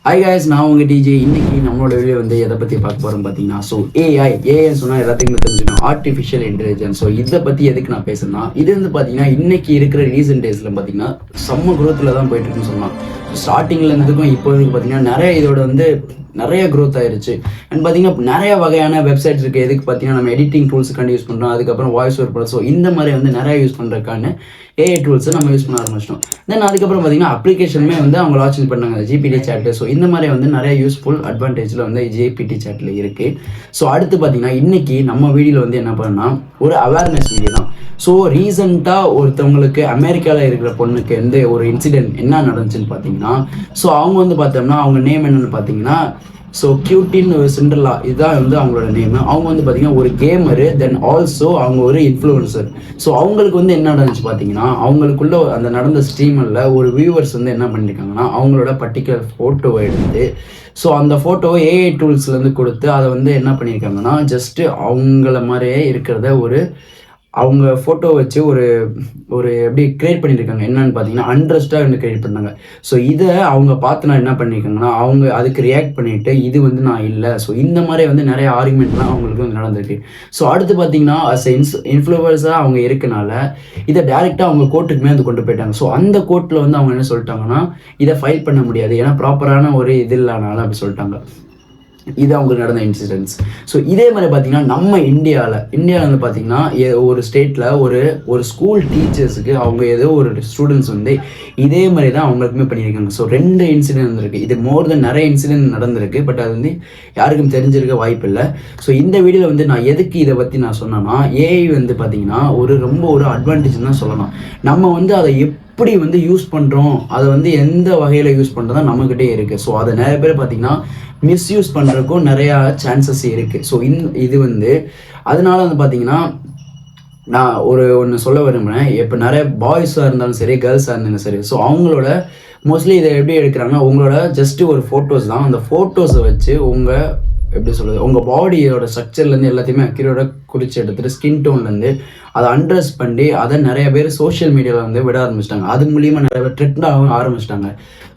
Hi guys, நான் உங்கள் DJ. இன்னைக்கு நம்மளோட வீடியோ வந்து எதை பற்றி பார்க்க போகிறோம் பார்த்தீங்கன்னா, ஸோ ஏஐன்னு சொன்னால் எல்லாத்துக்குமே தெரிஞ்சுக்கணும், ஆர்டிஃபிஷியல் இன்டெலிஜென்ஸ். ஸோ இதை பற்றி எதுக்கு நான் பேசுனா, இது வந்து பார்த்தீங்கன்னா இன்னைக்கு இருக்கிற ரீசெண்ட் டேஸில் பார்த்தீங்கன்னா செம்ம குரோத்தில் தான் போயிட்டு இருக்குன்னு சொல்லலாம். ஸ்டார்டிங்கில் இருந்ததுக்கும் இப்போ வரைக்கும் பார்த்தீங்கன்னா நிறைய இதோட வந்து நிறைய க்ரோத் ஆயிருச்சு. அண்ட் பார்த்தீங்கன்னா நிறைய வகையான வெப்சைட்ஸ் இருக்குது. எதுக்கு பார்த்தீங்கன்னா நம்ம எடிட்டிங் டூல்ஸுக்காண்டி யூஸ் பண்ணுறோம், அதுக்கப்புறம் வாய்ஸ் ஓவர் ப்ளஸ். ஸோ இந்த மாதிரி வந்து நிறைய யூஸ் பண்ணுறதுக்கான ஏஐ டூல்ஸை நம்ம யூஸ் பண்ண ஆரம்பிச்சிட்டோம். தென் அதுக்கப்புறம் பார்த்தீங்கன்னா அப்ளிகேஷனுமே வந்து அவங்க லான்ச் பண்ணாங்க, ஜிபிடி சேட்டு. ஸோ இந்த மாதிரி வந்து நிறைய யூஸ்ஃபுல் அட்வான்டேஜில் வந்து ஜிபிடி சேட்டில் இருக்குது. ஸோ அடுத்து பார்த்தீங்கன்னா இன்றைக்கி நம்ம வீடியோவில் வந்து என்ன பண்ணோம்னா ஒரு அவேர்னஸ் வீடியோ தான். ஸோ ரீசெண்டாக ஒருத்தவங்களுக்கு அமெரிக்காவில் இருக்கிற பொண்ணுக்கு வந்து ஒரு இன்சிடென்ட் என்ன நடந்துச்சுன்னு பார்த்தீங்கன்னா, ஸோ அவங்க வந்து பார்த்தோம்னா அவங்க நேம் என்னென்னு பார்த்தீங்கன்னா, ஸோ கியூட்டின்னு ஒரு சிண்டர்லா, இதுதான் வந்து அவங்களோட நேம். அவங்க வந்து பார்த்தீங்கன்னா ஒரு கேமரு, தென் ஆல்சோ அவங்க ஒரு இன்ஃப்ளூயன்சர். ஸோ அவங்களுக்கு வந்து என்ன நடந்துச்சு பார்த்தீங்கன்னா, அவங்களுக்குள்ள அந்த நடந்த ஸ்ட்ரீமரில் ஒரு வியூவர்ஸ் வந்து என்ன பண்ணியிருக்காங்கன்னா, அவங்களோட பர்டிகுலர் ஃபோட்டோவை எடுத்து, ஸோ அந்த ஃபோட்டோவை ஏஐ டூல்ஸ்லேருந்து கொடுத்து அதை வந்து என்ன பண்ணியிருக்காங்கன்னா, ஜஸ்ட்டு அவங்கள மாதிரியே இருக்கிறத ஒரு அவங்க ஃபோட்டோ வச்சு ஒரு ஒரு எப்படி க்ரியேட் பண்ணியிருக்காங்க. என்னன்னு பார்த்தீங்கன்னா அண்ட்ரஸ்டாக வந்து க்ரியேட் பண்ணாங்க. ஸோ இதை அவங்க பார்த்து நான் என்ன பண்ணியிருக்காங்கன்னா, அவங்க அதுக்கு ரியாக்ட் பண்ணிவிட்டு இது வந்து நான் இல்லை. ஸோ இந்த மாதிரி வந்து நிறைய ஆர்குமெண்ட்லாம் அவங்களுக்கு வந்து நடந்திருக்கு. ஸோ அடுத்து பார்த்தீங்கன்னா இன்ஃப்ளூவர்ஸாக அவங்க இருக்கனால இதை டேரெக்டாக அவங்க கோர்ட்டுக்குமே வந்து கொண்டு போயிட்டாங்க. ஸோ அந்த கோர்ட்டில் வந்து அவங்க என்ன சொல்லிட்டாங்கன்னா, இதை ஃபைல் பண்ண முடியாது, ஏன்னா ப்ராப்பரான ஒரு இது இல்லைனால அப்படி சொல்லிட்டாங்க. இது அவங்களுக்கு நடந்த இன்சிடென்ட்ஸ். ஸோ இதே மாதிரி பார்த்தீங்கன்னா நம்ம இந்தியாவில் வந்து பார்த்தீங்கன்னா ஒரு ஸ்டேட்டில் ஒரு ஸ்கூல் டீச்சர்ஸுக்கு அவங்க ஏதோ ஒரு ஸ்டூடெண்ட்ஸ் வந்து இதே மாதிரி தான் அவங்களுக்குமே பண்ணியிருக்காங்க. ஸோ 2 இன்சிடென்ட் வந்துருக்கு. இது மோர் தென் நிறைய இன்சிடென்ட் நடந்திருக்கு, பட் அது வந்து யாருக்கும் தெரிஞ்சிருக்க வாய்ப்பு இல்லை. ஸோ இந்த வீடியோவில் வந்து நான் எதுக்கு இதை பற்றி நான் சொன்னேன்னா, ஏஐ வந்து பார்த்தீங்கன்னா ரொம்ப ஒரு அட்வான்டேஜ் தான் சொல்லலாம். நம்ம வந்து அதை எப்படி வந்து யூஸ் பண்ணுறோம், அதை வந்து எந்த வகையில் யூஸ் பண்ணுறதா நம்மக்கிட்டே இருக்குது. ஸோ அதை நிறைய பேர் பார்த்தீங்கன்னா மிஸ்யூஸ் பண்ணுறதுக்கும் நிறையா சான்சஸ் இருக்குது. ஸோ இது வந்து அதனால வந்து பார்த்தீங்கன்னா நான் ஒன்று சொல்ல விரும்புகிறேன். இப்போ நிறைய பாய்ஸாக இருந்தாலும் சரி, கேர்ள்ஸாக இருந்தாலும் சரி, ஸோ அவங்களோட மோஸ்ட்லி இதை எப்படி எடுக்கிறாங்கன்னா, உங்களோட ஜஸ்ட்டு ஒரு ஃபோட்டோஸ் தான். அந்த ஃபோட்டோஸை வச்சு உங்கள் எப்படி சொல்கிறது, உங்கள் பாடியோட ஸ்ட்ரக்சர்லேருந்து எல்லாத்தையுமே அக்யூரேட்டாக குறித்து எடுத்துகிட்டு ஸ்கின் டோன்லேருந்து அதை அண்ட்ரஸ் பண்ணி அதை நிறைய பேர் சோஷியல் மீடியாவில் வந்து விட ஆரம்பிச்சிட்டாங்க. அது மூலிமா நிறைய பேர் ட்ரெண்ட் ஆக ஆரம்பிச்சிட்டாங்க.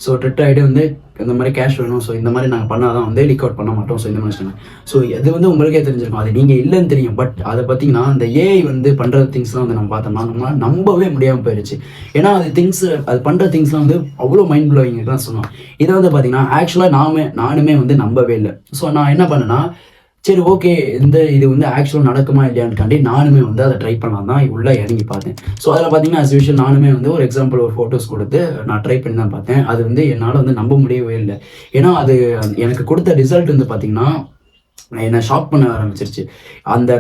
ஸோ ட்ரெட் ஆகிட்டு வந்து இந்த மாதிரி கேஷ் வேணும், ஸோ இந்த மாதிரி நாங்கள் பண்ணால் தான் வந்து லீக் அவுட் பண்ண மாட்டோம், ஸோ இந்த மாதிரி வச்சுட்டாங்க. ஸோ இது வந்து உங்களுக்கே தெரிஞ்சிருக்கும், அது நீங்கள் இல்லைன்னு தெரியும். பட் அதை பார்த்தீங்கன்னா இந்த ஏஐ வந்து பண்ணுற திங்ஸ்லாம் வந்து நம்ம பார்த்தோம்னா நம்மளால் நம்பவே முடியாமல் போயிடுச்சு. ஏன்னா அது பண்ணுற திங்ஸ்லாம் வந்து அவ்வளோ மைண்ட் ப்ளோயிங் தான் சொன்னோம். இதை வந்து பார்த்தீங்கன்னா ஆக்சுவலாக நானுமே வந்து நம்பவே இல்லை. ஸோ நான் என்ன பண்ணேன்னா, சரி ஓகே இது வந்து ஆக்சுவலாக நடக்குமா இல்லையான்னு நானுமே வந்து அதை ட்ரை பண்ணலாம் தான் உள்ளே இறங்கி பார்த்தேன். ஸோ அதில் பார்த்தீங்கன்னா அஸ் யூஷுவல் நானுமே வந்து ஒரு எக்ஸாம்பிள் ஒரு ஃபோட்டோஸ் கொடுத்து நான் ட்ரை பண்ணி தான் பார்த்தேன். அது வந்து என்னால் வந்து நம்ப முடியவே இல்லை. ஏன்னா அது எனக்கு கொடுத்த ரிசல்ட் வந்து பார்த்தீங்கன்னா என்னை ஷாக் பண்ண ஆரம்பிச்சிருச்சு. அந்த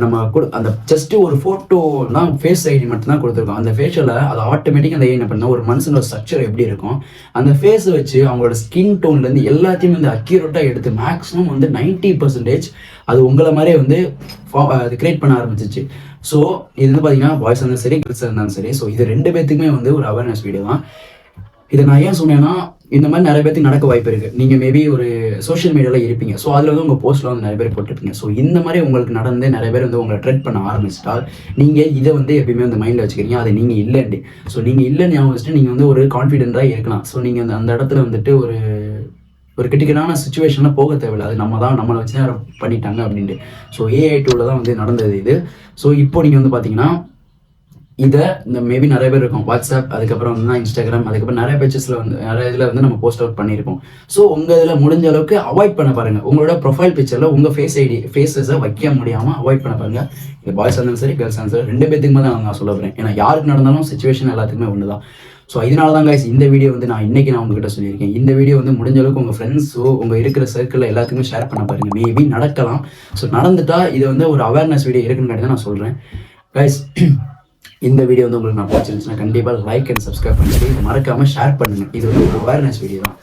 ஜஸ்ட்டு ஒரு ஃபோட்டோ தான், ஃபேஸ் ஐடி மட்டும்தான் கொடுத்துருக்கோம். அந்த ஃபேஷில் அது ஆட்டோமேட்டிக்காக அந்த என்ன பண்ணால் ஒரு மனுஷனோட ஸ்ட்ரக்சர் எப்படி இருக்கும், அந்த ஃபேஸை வச்சு அவங்களோட ஸ்கின் டோன்லேருந்து எல்லாத்தையுமே வந்து அக்யூரேட்டாக எடுத்து மேக்ஸிமம் வந்து 90% அது உங்களை மாதிரியே வந்து அது கிரியேட் பண்ண ஆரம்பிச்சிச்சு. ஸோ இது வந்து பார்த்தீங்கன்னா பாய்ஸ் இருந்தாலும் சரி, கேர்ள்ஸாக இருந்தாலும் சரி, ஸோ இது 2 பேர்த்துக்குமே வந்து ஒரு அவேர்னஸ் வீடியோ தான். இதை நான் ஏன் சொன்னேன்னா, இந்த மாதிரி நிறைய பேருக்கு நடக்க வாய்ப்பு இருக்குது. நீங்கள் மேபி ஒரு சோஷியல் மீடியாவில் இருப்பீங்க, ஸோ அதில் வந்து உங்கள் போஸ்ட்டில் வந்து நிறைய பேர் போட்டிருப்பீங்க. ஸோ இந்த மாதிரி உங்களுக்கு நடந்து நிறைய பேர் வந்து உங்களை ட்ரெட் பண்ண ஆரம்பிச்சிட்டால் நீங்கள் இதை வந்து எப்பயுமே வந்து மைண்டில் வச்சுக்கிறீங்க, அது நீங்கள் இல்லைண்டு. ஸோ நீங்கள் இல்லைன்னு ஞாபகம் வச்சுட்டு நீங்கள் வந்து ஒரு கான்ஃபிடென்ட்டாக இருக்கலாம். ஸோ நீங்கள் அந்த இடத்துல வந்துட்டு ஒரு கிரிட்டிக்கலான சுச்சுவேஷனில் போக தேவையில்லை. அது நம்மளை வச்சு தான் பண்ணிட்டாங்க அப்படின்ட்டு. ஸோ ஏஐ டூலில் தான் வந்து நடந்தது இது. ஸோ இப்போ நீங்கள் வந்து பார்த்தீங்கன்னா இதை இந்த மேபி நிறைய பேர் இருக்கும் வாட்ஸ்அப், அதுக்கப்புறம் வந்து இன்ஸ்டாகிராம், அதுக்கப்புறம் நிறைய பேஜஸில் வந்து நிறைய இதில் வந்து நம்ம போஸ்ட் அவுட் பண்ணியிருப்போம். ஸோ உங்கள் இதில் முடிஞ்ச அளவுக்கு அவாய்ட் பண்ண பாருங்கள். உங்களோட ப்ரொஃபைல் பிக்சரில் உங்கள் ஃபேஸஸை வைக்க முடியாமல் அவாய்ட் பண்ண பாருங்கள். இது பாய்ஸ் இருந்தாலும் சரி, கேர்ள்ஸ் இருந்தாலும் சரி, 2 பேத்துக்குமே தான் நான் சொல்ல போகிறேன். ஏன்னா யாருக்கு நடந்தாலும் சுச்சுவேஷன் எல்லாத்துக்குமே ஒன்று தான். ஸோ இதனால தான் guys இந்த வீடியோ வந்து நான் உங்ககிட்ட சொல்லியிருக்கேன். இந்த வீடியோ வந்து முடிஞ்ச அளவுக்கு உங்கள் ஃப்ரெண்ட்ஸோ உங்கள் இருக்கிற சர்க்கிளில் எல்லாத்துக்குமே ஷேர் பண்ண பாருங்கள். மேபி நடக்கலாம். ஸோ நடந்துட்டால் இது வந்து ஒரு அவேர்னஸ் வீடியோ இருக்குன்னு தான் நான் சொல்கிறேன். guys இந்த வீடியோ வந்து உங்களுக்கு நான் பிடிச்சிருந்துச்சுன்னா கண்டிப்பாக லைக் அண்ட் சப்ஸ்கிரைப் பண்ணிட்டு இதை மறக்காமல் ஷேர் பண்ணுங்கள். இது வந்து ஒரு அவேர்னஸ் வீடியோ தான்.